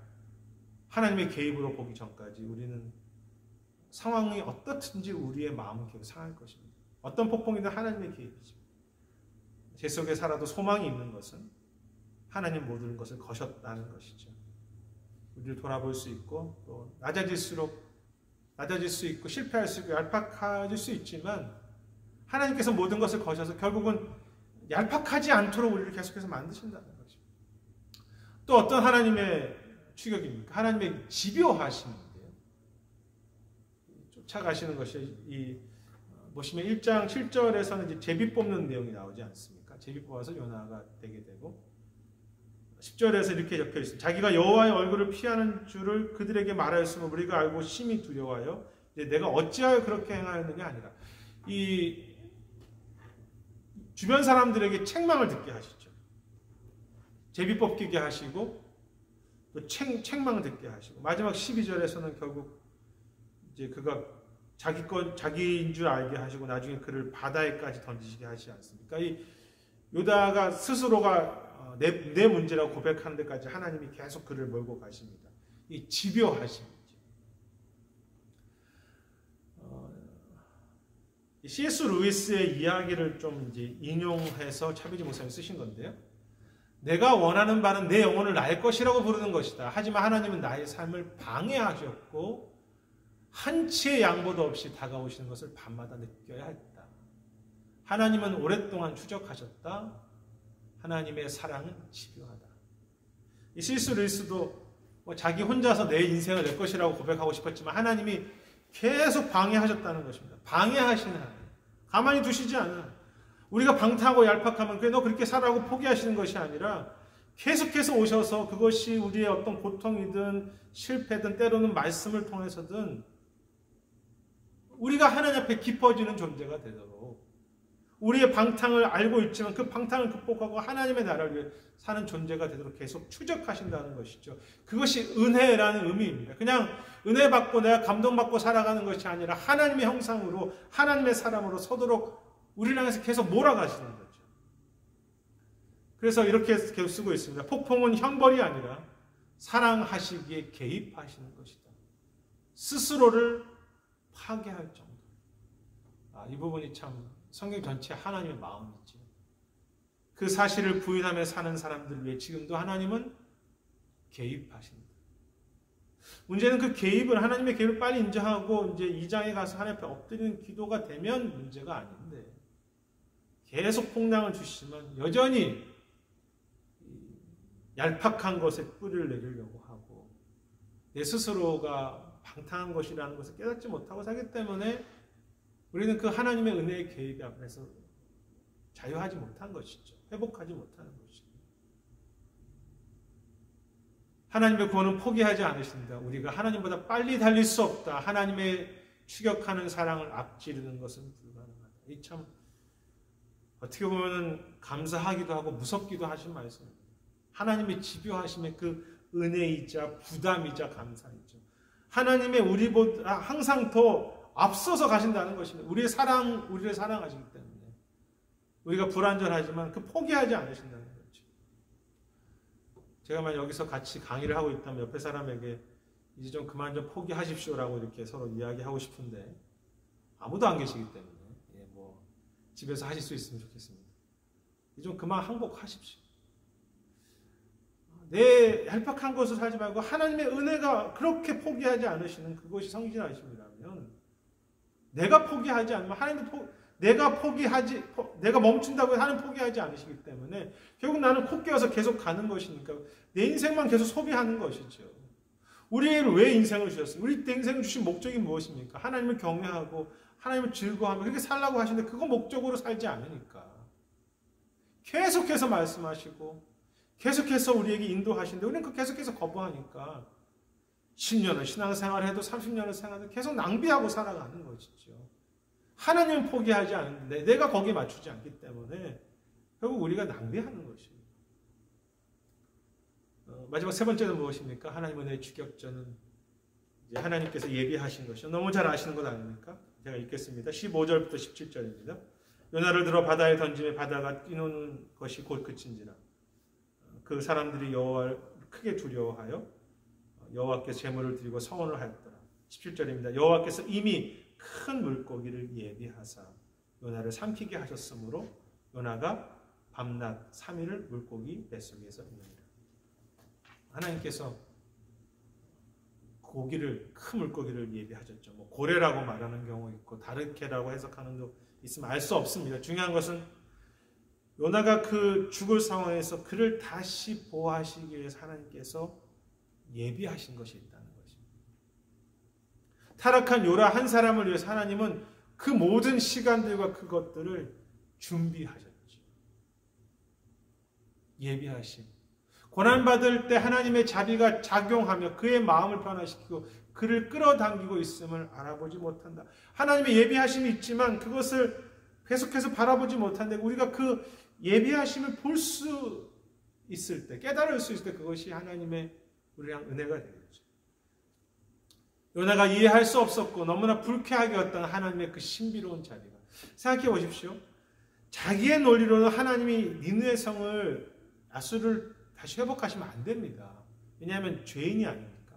하나님의 개입으로 보기 전까지 우리는 상황이 어떻든지 우리의 마음은 계속 상할 것입니다. 어떤 폭풍이든 하나님의 개입이죠. 제 속에 살아도 소망이 있는 것은 하나님 모든 것을 거셨다는 것이죠. 우리를 돌아볼 수 있고 또 낮아질 수 있고 실패할 수 있고 얄팍해질 수 있지만 하나님께서 모든 것을 거셔서 결국은 얄팍하지 않도록 우리를 계속해서 만드신다는 것입니다. 또 어떤 하나님의 추격입니까? 하나님의 집요하심인데요. 쫓아가시는 것이 보시면 1장 7절에서는 이제 제비 뽑는 내용이 나오지 않습니까? 제비 뽑아서 요나가 되게 되고 10절에서 이렇게 적혀 있습니다. 자기가 여호와의 얼굴을 피하는 줄을 그들에게 말하였으면 우리가 알고 심히 두려워하여 이제 내가 어찌하여 그렇게 행하였느냐 아니라 이 주변 사람들에게 책망을 듣게 하시죠. 제비 뽑히게 하시고 또 책망을 듣게 하시고 마지막 12절에서는 결국 이제 그가 자기인 줄 알게 하시고 나중에 그를 바다에까지 던지시게 하시지 않습니까? 이 요다가 스스로가 내 문제라고 고백하는 데까지 하나님이 계속 그를 몰고 가십니다. 이 집요하심이죠. C.S. 루이스의 이야기를 좀 이제 인용해서 차비지 목사님이 쓰신 건데요. 내가 원하는 바는 내 영혼을 나의 것이라고 부르는 것이다. 하지만 하나님은 나의 삶을 방해하셨고 한치의 양보도 없이 다가오시는 것을 밤마다 느껴야 했다. 하나님은 오랫동안 추적하셨다. 하나님의 사랑은 집요하다. 이 C.S. 루이스도 자기 혼자서 내 인생을 내 것이라고 고백하고 싶었지만 하나님이 계속 방해하셨다는 것입니다. 방해하시는 하나님. 가만히 두시지 않아. 우리가 방탕하고 얄팍하면 그래 너 그렇게 살아라고 포기하시는 것이 아니라 계속해서 오셔서 그것이 우리의 어떤 고통이든 실패든 때로는 말씀을 통해서든 우리가 하나님 앞에 깊어지는 존재가 되도록 우리의 방탕을 알고 있지만 그 방탕을 극복하고 하나님의 나라를 위해 사는 존재가 되도록 계속 추적하신다는 것이죠. 그것이 은혜라는 의미입니다. 그냥 은혜 받고 내가 감동받고 살아가는 것이 아니라 하나님의 형상으로 하나님의 사람으로 서도록 우리를 향해서 계속 몰아가시는 거죠. 그래서 이렇게 계속 쓰고 있습니다. 폭풍은 형벌이 아니라 사랑하시기에 개입하시는 것이다. 스스로를 파괴할 정도. 이 부분이 참 성경 전체 하나님의 마음이죠. 그 사실을 부인하며 사는 사람들을 위해 지금도 하나님은 개입하신다. 문제는 그 개입을, 하나님의 개입을 빨리 인정하고 이제 2장에 가서 하나님 앞에 엎드리는 기도가 되면 문제가 아닌데 계속 풍랑을 주시면 여전히 얄팍한 것에 뿌리를 내리려고 하고 내 스스로가 방탕한 것이라는 것을 깨닫지 못하고 살기 때문에 우리는 그 하나님의 은혜의 개입 앞에서 자유하지 못한 것이죠. 회복하지 못하는 것이죠. 하나님의 구원은 포기하지 않으신다. 우리가 하나님보다 빨리 달릴 수 없다. 하나님의 추격하는 사랑을 앞지르는 것은 불가능하다. 이 참 어떻게 보면 감사하기도 하고 무섭기도 하신 말씀입니다. 하나님의 집요하심의 그 은혜이자 부담이자 감사이죠. 하나님의 우리보다 항상 더 앞서서 가신다는 것입니다. 우리를 사랑하시기 때문에. 우리가 불완전하지만 그 포기하지 않으신다는 거죠. 제가 만약 여기서 같이 강의를 하고 있다면 옆에 사람에게 이제 좀 그만 좀 포기하십시오라고 이렇게 서로 이야기하고 싶은데 아무도 안 계시기 때문에 집에서 하실 수 있으면 좋겠습니다. 이제 좀 그만 항복하십시오. 내 얄팍한 것을 살지 말고 하나님의 은혜가 그렇게 포기하지 않으시는 그것이 성실하심이라면 내가 포기하지 않으면 하나님도 내가 멈춘다고 하나님 포기하지 않으시기 때문에 결국 나는 콧겨서 계속 가는 것이니까 내 인생만 계속 소비하는 것이죠. 우리에게 왜 인생을 주셨습니까? 우리 인생을 주신 목적이 무엇입니까? 하나님을 경외하고 하나님을 즐거워하며 그렇게 살라고 하시는데 그거 목적으로 살지 않으니까 계속해서 말씀하시고 계속해서 우리에게 인도하시는데 우리는 그 계속해서 거부하니까 10년을 신앙생활을 해도 30년을 생활해도 계속 낭비하고 살아가는 것이죠. 하나님은 포기하지 않는데 내가 거기에 맞추지 않기 때문에 결국 우리가 낭비하는 것입니다. 마지막 세 번째는 무엇입니까? 하나님 은혜의 추격전은 이제 하나님께서 예비하신 것이요. 너무 잘 아시는 것 아닙니까? 제가 읽겠습니다. 15절부터 17절입니다. 요나를 들어 바다에 던짐에 바다가 뛰노는 것이 곧 그친지라. 그 사람들이 여호와를 크게 두려워하여 여호와께서 제물을 드리고 성원을 하였더라. 17절입니다. 여호와께서 이미 큰 물고기를 예비하사 요나를 삼키게 하셨으므로 요나가 밤낮 3일을 물고기 뱃속에서 있느니라. 하나님께서 큰 물고기를 예비하셨죠. 고래라고 말하는 경우 있고 다르게라고 해석하는 도 있으면 알 수 없습니다. 중요한 것은 요나가 그 죽을 상황에서 그를 다시 보호하시기 위해서 하나님께서 예비하신 것이 있다는 것입니다. 타락한 요나 한 사람을 위해서 하나님은 그 모든 시간들과 그것들을 준비하셨죠. 예비하심. 고난받을 때 하나님의 자비가 작용하며 그의 마음을 변화시키고 그를 끌어당기고 있음을 알아보지 못한다. 하나님의 예비하심이 있지만 그것을 계속해서 바라보지 못한데 우리가 그 예비하심을 볼 수 있을 때, 깨달을 수 있을 때 그것이 하나님의 우리랑 은혜가 되겠죠. 요나가 이해할 수 없었고 너무나 불쾌하게 여겼던 하나님의 그 신비로운 자비가. 생각해 보십시오. 자기의 논리로는 하나님이 니느웨 성을 아수르를 다시 회복하시면 안 됩니다. 왜냐하면 죄인이 아닙니까?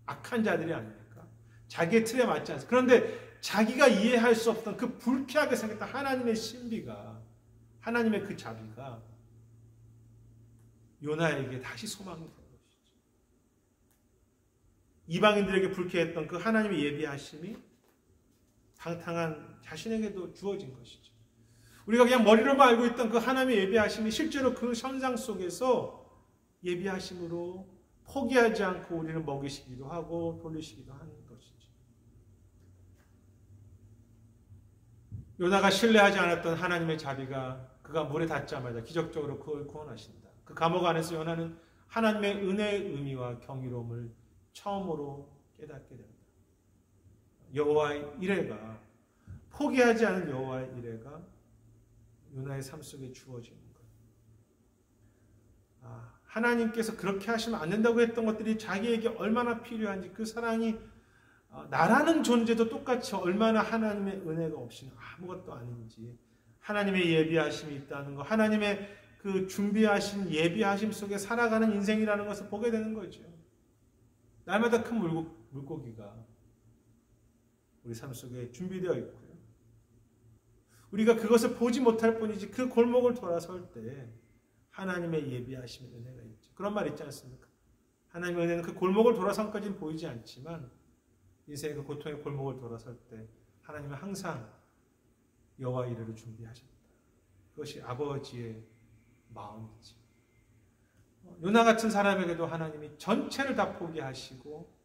악한 자들이 아닙니까? 자기의 틀에 맞지 않습니까? 그런데 자기가 이해할 수 없던 그 불쾌하게 생겼던 하나님의 신비가, 하나님의 그 자비가 요나에게 다시 소망이 된 것이죠. 이방인들에게 불쾌했던 그 하나님의 예비하심이 방탕한 자신에게도 주어진 것이죠. 우리가 그냥 머리로만 알고 있던 그 하나님의 예비하심이 실제로 그 현상 속에서 예비하심으로 포기하지 않고 우리를 먹이시기도 하고 돌리시기도 하는 것이죠. 요나가 신뢰하지 않았던 하나님의 자비가 그가 물에 닿자마자 기적적으로 그걸 구원하신다. 그 감옥 안에서 요나는 하나님의 은혜의 의미와 경이로움을 처음으로 깨닫게 된다. 여호와의 이레가, 포기하지 않은 여호와의 이레가 요나의 삶 속에 주어지는 것. 하나님께서 그렇게 하시면 안 된다고 했던 것들이 자기에게 얼마나 필요한지, 그 사랑이 나라는 존재도 똑같이 얼마나 하나님의 은혜가 없이는 아무것도 아닌지, 하나님의 예비하심이 있다는 것, 하나님의 그 준비하신 예비하심 속에 살아가는 인생이라는 것을 보게 되는 거죠. 날마다 큰 물고기가 우리 삶 속에 준비되어 있고요. 우리가 그것을 보지 못할 뿐이지 그 골목을 돌아설 때 하나님의 예비하심의 은혜가 있죠. 그런 말 있지 않습니까? 하나님의 은혜는 그 골목을 돌아선까지는 보이지 않지만 인생의 그 고통의 골목을 돌아설 때 하나님은 항상 여호와 이르를 준비하셨다. 그것이 아버지의 마음이지. 요나 같은 사람에게도 하나님이 전체를 다 포기하시고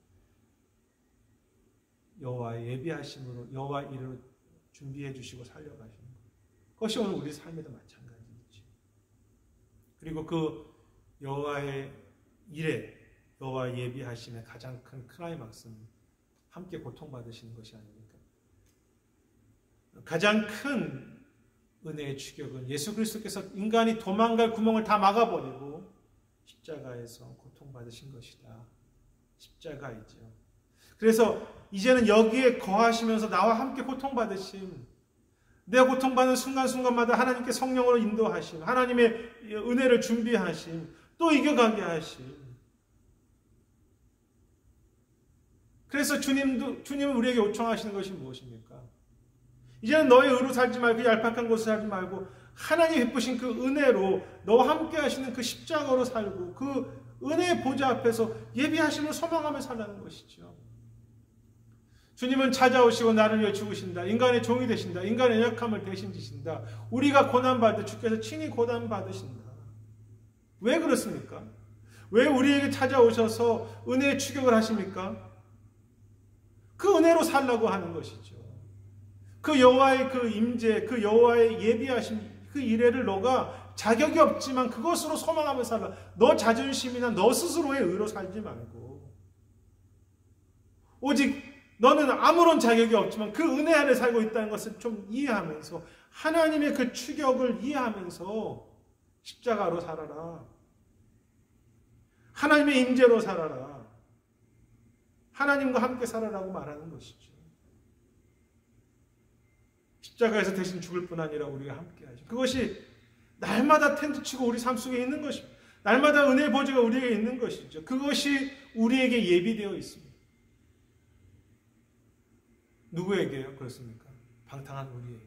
여호와의 예비하심으로 여호와 이르를 준비해 주시고 살려가시는 것. 그것이 오늘 우리 삶에도 마찬가지이지. 그리고 그 여호와의 일에, 여호와의 예비하심의 가장 큰 클라이막스는 함께 고통받으시는 것이 아닙니까? 가장 큰 은혜의 추격은 예수 그리스도께서 인간이 도망갈 구멍을 다 막아버리고 십자가에서 고통받으신 것이다. 십자가이죠. 그래서 이제는 여기에 거하시면서 나와 함께 고통받으심, 내가 고통받는 순간순간마다 하나님께 성령으로 인도하심, 하나님의 은혜를 준비하심, 또 이겨가게 하심. 그래서 주님은 우리에게 요청하시는 것이 무엇입니까? 이제는 너의 의로 살지 말고 얄팍한 곳에 살지 말고 하나님이 베푸신 그 은혜로 너와 함께 하시는 그 십자가로 살고 그 은혜의 보좌 앞에서 예비하심을 소망하며 살라는 것이죠. 주님은 찾아오시고 나를 위해 죽으신다. 인간의 종이 되신다. 인간의 연약함을 대신 지신다. 우리가 고난받을 주께서 친히 고난받으신다. 왜 그렇습니까? 왜 우리에게 찾아오셔서 은혜의 추격을 하십니까? 그 은혜로 살라고 하는 것이죠. 그 여호와의 그 임재, 그 여호와의 예비하심, 그 이래를 너가 자격이 없지만 그것으로 소망하며 살라. 너 자존심이나 너 스스로의 의로 살지 말고 오직 너는 아무런 자격이 없지만 그 은혜 안에 살고 있다는 것을 좀 이해하면서 하나님의 그 추격을 이해하면서 십자가로 살아라. 하나님의 임재로 살아라. 하나님과 함께 살아라고 말하는 것이죠. 십자가에서 대신 죽을 뿐 아니라 우리가 함께 하죠. 그것이 날마다 텐트 치고 우리 삶 속에 있는 것입니다. 날마다 은혜의 보좌가 우리에게 있는 것이죠. 그것이 우리에게 예비되어 있습니다. 누구에게요? 그렇습니까? 방탕한 우리에게.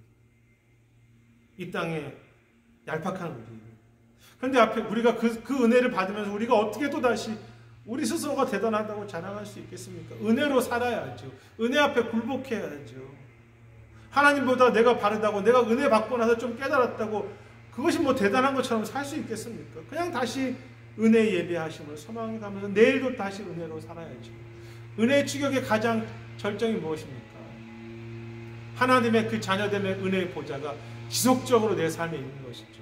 이 땅에 얄팍한 우리에게. 그런데 앞에 우리가 그 은혜를 받으면서 우리가 어떻게 또다시 우리 스스로가 대단하다고 자랑할 수 있겠습니까? 은혜로 살아야죠. 은혜 앞에 굴복해야죠. 하나님보다 내가 바르다고, 내가 은혜 받고 나서 좀 깨달았다고 그것이 뭐 대단한 것처럼 살 수 있겠습니까? 그냥 다시 은혜 예배하심을 소망해 가면서 내일도 다시 은혜로 살아야죠. 은혜의 추격의 가장 절정이 무엇입니까? 하나님의 그 자녀됨의 은혜의 보좌가 지속적으로 내 삶에 있는 것이죠.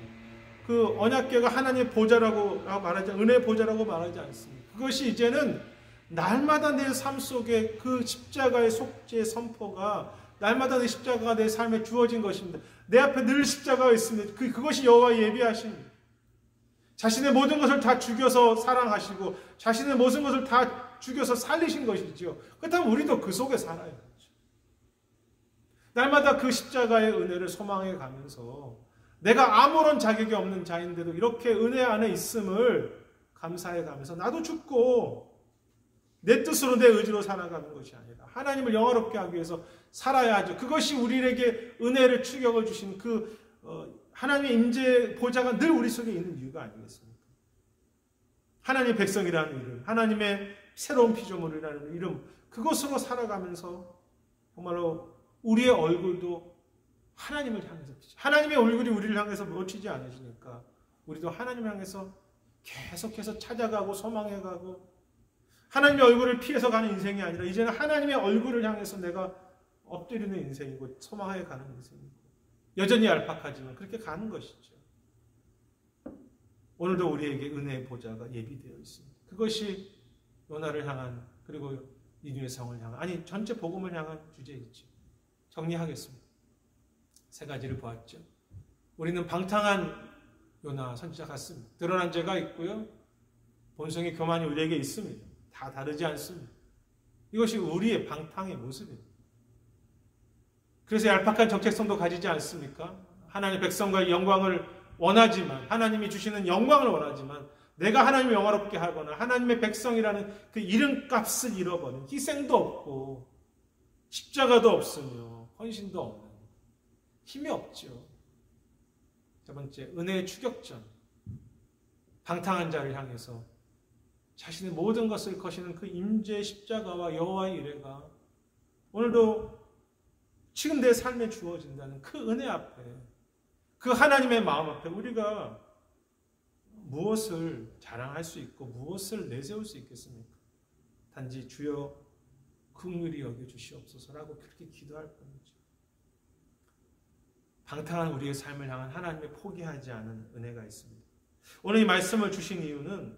그 언약궤가 하나님의 보좌라고 말하지, 은혜의 보좌라고 말하지 않습니다. 그것이 이제는 날마다 내 삶 속에 그 십자가의 속죄의 선포가 날마다 내 십자가가 내 삶에 주어진 것입니다. 내 앞에 늘 십자가가 있습니다. 그것이 여호와의 예비하십니다. 자신의 모든 것을 다 죽여서 사랑하시고 자신의 모든 것을 다 죽여서 살리신 것이죠. 그렇다면 우리도 그 속에 살아야죠. 날마다 그 십자가의 은혜를 소망해 가면서 내가 아무런 자격이 없는 자인데도 이렇게 은혜 안에 있음을 감사해 가면서 나도 죽고 내 뜻으로 내 의지로 살아가는 것이 아니라 하나님을 영화롭게 하기 위해서 살아야 하죠. 그것이 우리에게 은혜를 추격을 주신 그 하나님의 임재 보좌가 늘 우리 속에 있는 이유가 아니겠습니까? 하나님의 백성이라는 이름, 하나님의 새로운 피조물이라는 이름, 그것으로 살아가면서 정말로 우리의 얼굴도 하나님을 향해서 비치. 하나님의 얼굴이 우리를 향해서 멈추지 않으시니까 우리도 하나님을 향해서 계속해서 찾아가고 소망해가고 하나님의 얼굴을 피해서 가는 인생이 아니라 이제는 하나님의 얼굴을 향해서 내가 엎드리는 인생이고 소망해 가는 인생이고 여전히 얄팍하지만 그렇게 가는 것이죠. 오늘도 우리에게 은혜의 보좌가 예비되어 있습니다. 그것이 요나를 향한 그리고 니느웨 성을 향한 아니 전체 복음을 향한 주제이죠. 정리하겠습니다. 세 가지를 보았죠. 우리는 방탕한 요나 선지자 같습니다. 드러난 죄가 있고요. 본성의 교만이 우리에게 있습니다. 다 다르지 않습니다. 이것이 우리의 방탕의 모습입니다. 그래서 얄팍한 정체성도 가지지 않습니까? 하나님의 백성과의 영광을 원하지만, 하나님이 주시는 영광을 원하지만, 내가 하나님을 영화롭게 하거나 하나님의 백성이라는 그 이름값을 잃어버린, 희생도 없고 십자가도 없으며 헌신도 없는, 힘이 없죠. 세 번째, 은혜의 추격전. 방탕한 자를 향해서 자신의 모든 것을 거시는 그 임재의 십자가와 여호와의 이레가 오늘도 지금 내 삶에 주어진다는 그 은혜 앞에, 그 하나님의 마음 앞에 우리가 무엇을 자랑할 수 있고 무엇을 내세울 수 있겠습니까? 단지 주여 긍휼히 여겨주시옵소서라고 그렇게 기도할 뿐이죠. 방탕한 우리의 삶을 향한 하나님의 포기하지 않은 은혜가 있습니다. 오늘 이 말씀을 주신 이유는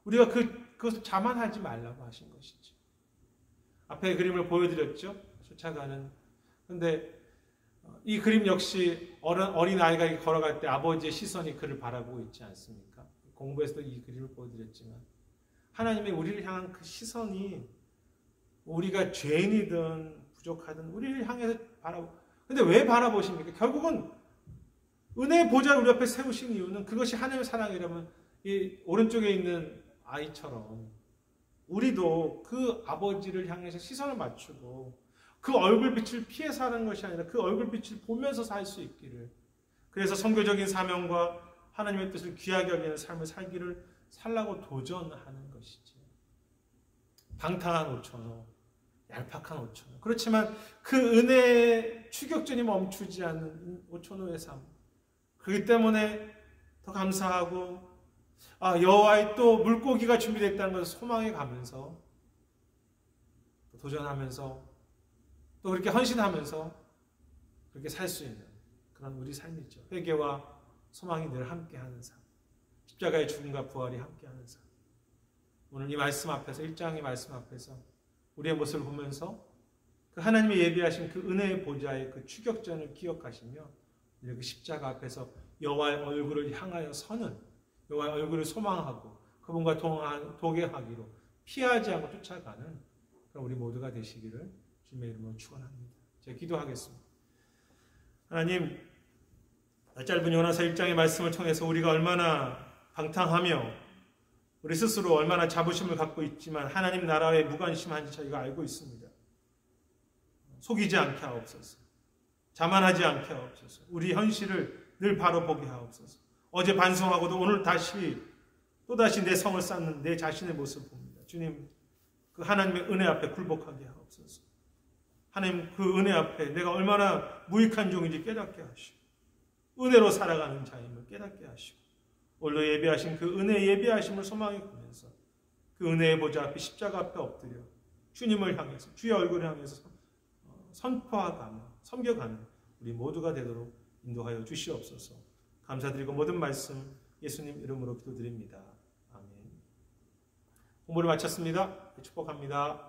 우리가 그것을 자만하지 말라고 하신 것이죠. 앞에 그림을 보여드렸죠. 쫓아가는. 그런데 이 그림 역시 어린 아이가 걸어갈 때 아버지의 시선이 그를 바라보고 있지 않습니까? 공부에서도 이 그림을 보여드렸지만 하나님의 우리를 향한 그 시선이 우리가 죄인이든 부족하든 우리를 향해서 근데 왜 바라보십니까? 결국은 은혜의 보좌를 우리 앞에 세우신 이유는 그것이 하나님의 사랑이라면 이 오른쪽에 있는 아이처럼 우리도 그 아버지를 향해서 시선을 맞추고 그 얼굴빛을 피해 사는 것이 아니라 그 얼굴빛을 보면서 살 수 있기를, 그래서 선교적인 사명과 하나님의 뜻을 귀하게 여기는 삶을 살라고 도전하는 것이지. 방탕한 5,000호, 얄팍한 5,000호. 그렇지만 그 은혜의 추격전이 멈추지 않는 5,000호의 삶. 그렇기 때문에 더 감사하고 여호와의 또 물고기가 준비됐다는 것을 소망해 가면서 또 도전하면서 또 그렇게 헌신하면서 그렇게 살 수 있는 그런 우리 삶이죠. 회개와 소망이 늘 함께하는 삶. 십자가의 죽음과 부활이 함께하는 삶. 오늘 이 말씀 앞에서 1장의 말씀 앞에서 우리의 모습을 보면서 그 하나님의 예비하신 그 은혜의 보좌의 그 추격전을 기억하시며 그 십자가 앞에서 여호와의 얼굴을 향하여 서는, 여호와의 얼굴을 소망하고 그분과 동행하기로 피하지 않고 쫓아가는 그런 우리 모두가 되시기를 주님의 이름으로 축원합니다. 제가 기도하겠습니다. 하나님, 짧은 요나서 1장의 말씀을 통해서 우리가 얼마나 방탕하며 우리 스스로 얼마나 자부심을 갖고 있지만 하나님 나라에 무관심한지 저희가 알고 있습니다. 속이지 않게 하옵소서. 자만하지 않게 하옵소서. 우리 현실을 늘 바로 보게 하옵소서. 어제 반성하고도 오늘 또다시 내 성을 쌓는 내 자신의 모습을 봅니다. 주님, 그 하나님의 은혜 앞에 굴복하게 하옵소서. 하나님, 그 은혜 앞에 내가 얼마나 무익한 종인지 깨닫게 하시고 은혜로 살아가는 자임을 깨닫게 하시고 오늘도 예배하신 그 은혜 예배하심을 소망해 보면서 그 은혜의 보좌 앞에 십자가 앞에 엎드려 주님을 향해서 주의 얼굴을 향해서 선포하가며 섬겨가는 우리 모두가 되도록 인도하여 주시옵소서. 감사드리고 모든 말씀 예수님 이름으로 기도드립니다. 아멘. 공부를 마쳤습니다. 축복합니다.